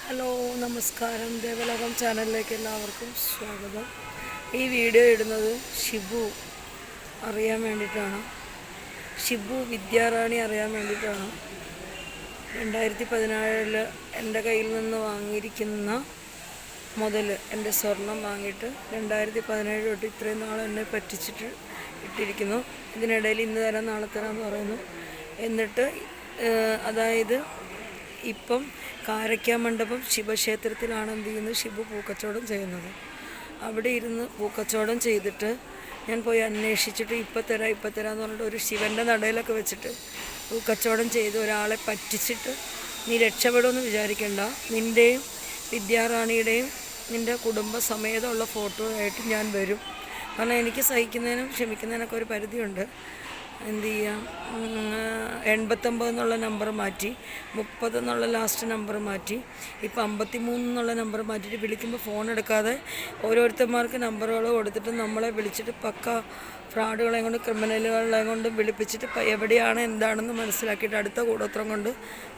Hello നമസ്കാരം, ദേവലോകം ചാനലിലേക്ക് എല്ലാവർക്കും സ്വാഗതം. ഈ വീഡിയോ ഇടുന്നത് ഷിബു അറിയാൻ വേണ്ടിയിട്ടാണ്. ഷിബു വിദ്യാറാണി അറിയാൻ വേണ്ടിയിട്ടാണ്. 2017 എൻ്റെ കയ്യിൽ നിന്ന് വാങ്ങിയിരിക്കുന്ന മുതൽ എൻ്റെ സ്വർണം വാങ്ങിയിട്ട് 2017 തൊട്ട് ഇത്രയും നാൾ എന്നെ പറ്റിച്ചിട്ട് ഇട്ടിരിക്കുന്നു. ഇതിനിടയിൽ ഇന്ന് തരാം നാളെ തരാമെന്ന് പറയുന്നു. എന്നിട്ട് അതായത് ഇപ്പം കാരയ്ക്കാമണ്ഡപം ശിവക്ഷേത്രത്തിലാണ് എന്ത് ചെയ്യുന്നത്, ഷിബു പൂക്കച്ചവടം ചെയ്യുന്നത്. അവിടെ ഇരുന്ന് പൂക്കച്ചവടം ചെയ്തിട്ട് ഞാൻ പോയി അന്വേഷിച്ചിട്ട് ഇപ്പം തരാമെന്ന് പറഞ്ഞിട്ട് ഒരു ശിവൻ്റെ നടയിലൊക്കെ വെച്ചിട്ട് പൂക്കച്ചവടം ചെയ്ത് ഒരാളെ പറ്റിച്ചിട്ട് നീ രക്ഷപ്പെടുമെന്ന് വിചാരിക്കേണ്ട. നിൻ്റെയും വിദ്യാറാണിയുടെയും നിൻ്റെ കുടുംബസമേതമുള്ള ഫോട്ടോ ആയിട്ട് ഞാൻ വരും. കാരണം എനിക്ക് സഹിക്കുന്നതിനും ക്ഷമിക്കുന്നതിനൊക്കെ ഒരു പരിധിയുണ്ട്. എന്ത് ചെയ്യാം, 89 എന്നുള്ള നമ്പർ മാറ്റി 30 എന്നുള്ള ലാസ്റ്റ് നമ്പർ മാറ്റി ഇപ്പം 53 എന്നുള്ള നമ്പർ മാറ്റിയിട്ട് വിളിക്കുമ്പോൾ ഫോൺ എടുക്കാതെ ഓരോരുത്തന്മാർക്ക് നമ്പറുകൾ കൊടുത്തിട്ട് നമ്മളെ വിളിച്ചിട്ട് പക്ക ഫ്രോഡുകളെ കൊണ്ട് ക്രിമിനലുകളെ കൊണ്ട് വിളിപ്പിച്ചിട്ട് എവിടെയാണ് എന്താണെന്ന് മനസ്സിലാക്കിയിട്ട് അടുത്ത കൂടോത്രം കൊണ്ട്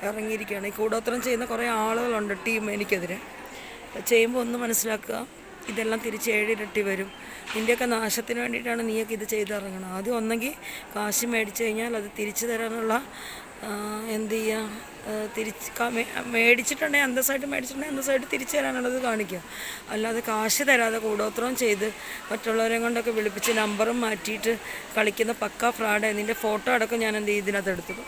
ഇറങ്ങിയിരിക്കുകയാണ്. ഈ കൂടോത്രം ചെയ്യുന്ന കുറേ ആളുകളുണ്ട് ടീം എനിക്കെതിരെ. ചെയ്യുമ്പോൾ ഒന്ന് മനസ്സിലാക്കുക, ഇതെല്ലാം തിരിച്ച് 7 ഇരട്ടി വരും. നിൻ്റെയൊക്കെ നാശത്തിന് വേണ്ടിയിട്ടാണ് നീയൊക്കെ ഇത് ചെയ്തിറങ്ങണം. ആദ്യം ഒന്നെങ്കിൽ കാശ് മേടിച്ചു കഴിഞ്ഞാൽ അത് തിരിച്ചു തരാനുള്ള എന്ത് ചെയ്യുക, മേടിച്ചിട്ടുണ്ടെങ്കിൽ അന്തസ്സായിട്ട് തിരിച്ചു തരാനുള്ളത് കാണിക്കുക. അല്ലാതെ കാശ് തരാതെ കൂടോത്രം ചെയ്ത് മറ്റുള്ളവരെ കൊണ്ടൊക്കെ വിളിപ്പിച്ച് നമ്പറും മാറ്റിയിട്ട് കളിക്കുന്ന പക്ക ഫ്രോഡ്. നിൻ്റെ ഫോട്ടോ അടക്കം ഞാൻ എന്ത് ചെയ്യും ഇതിനകത്ത് എടുത്തത്.